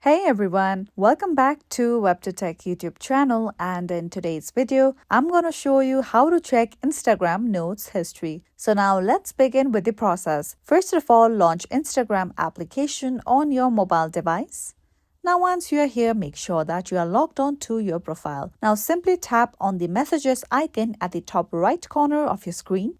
Hey everyone, welcome back to WebToTech YouTube channel, and in today's video, I'm going to show you how to check Instagram notes history. So now let's begin with the process. First of all, launch Instagram application on your mobile device. Now once you are here, make sure that you are logged on to your profile. Now simply tap on the messages icon at the top right corner of your screen.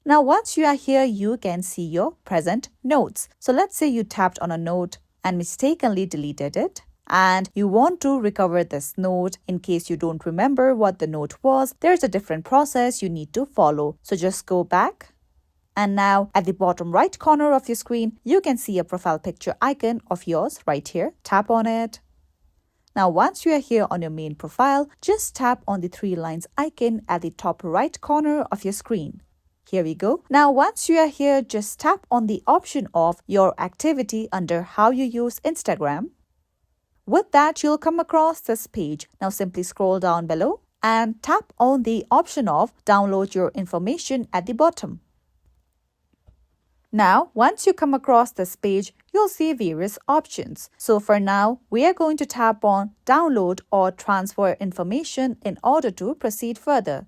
Now once you are here, you can see your present notes. So let's say you tapped on a note and mistakenly deleted it, and you want to recover this note. In case you don't remember what the note was, there's a different process you need to follow. So just go back, and now at the bottom right corner of your screen, you can see a profile picture icon of yours right here. Tap on it. Now once you are here on your main profile, just tap on the three lines icon at the top right corner of your screen. Here we go. Now once you are here, just tap on the option of your activity under how you use Instagram. With that, you'll come across this page. Now simply scroll down below and tap on the option of download your information at the bottom. Now, once you come across this page, you'll see various options. So for now, we are going to tap on download or transfer information in order to proceed further.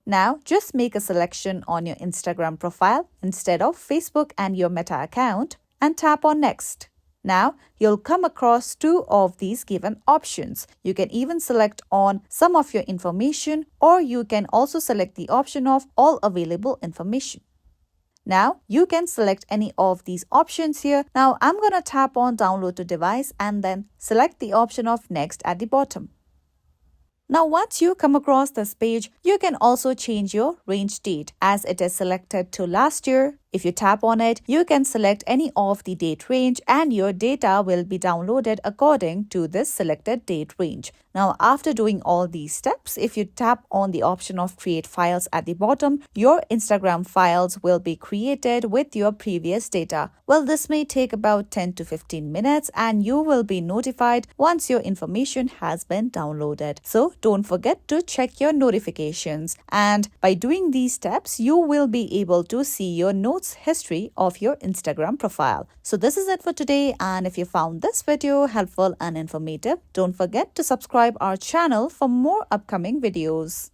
Now, just make a selection on your Instagram profile instead of Facebook and your Meta account and tap on Next. Now, you'll come across two of these given options. You can even select on some of your information, or you can also select the option of all available information. Now, you can select any of these options here. Now, I'm going to tap on Download to Device and then select the option of Next at the bottom. Now once you come across this page, you can also change your range date as it is selected to last year. If you tap on it, you can select any of the date range and your data will be downloaded according to this selected date range. Now after doing all these steps, if you tap on the option of create files at the bottom, your Instagram files will be created with your previous data. Well, this may take about 10 to 15 minutes and you will be notified once your information has been downloaded. So don't forget to check your notifications, and by doing these steps, you will be able to see your notes history of your Instagram profile. So this is it for today, and if you found this video helpful and informative, don't forget to subscribe our channel for more upcoming videos.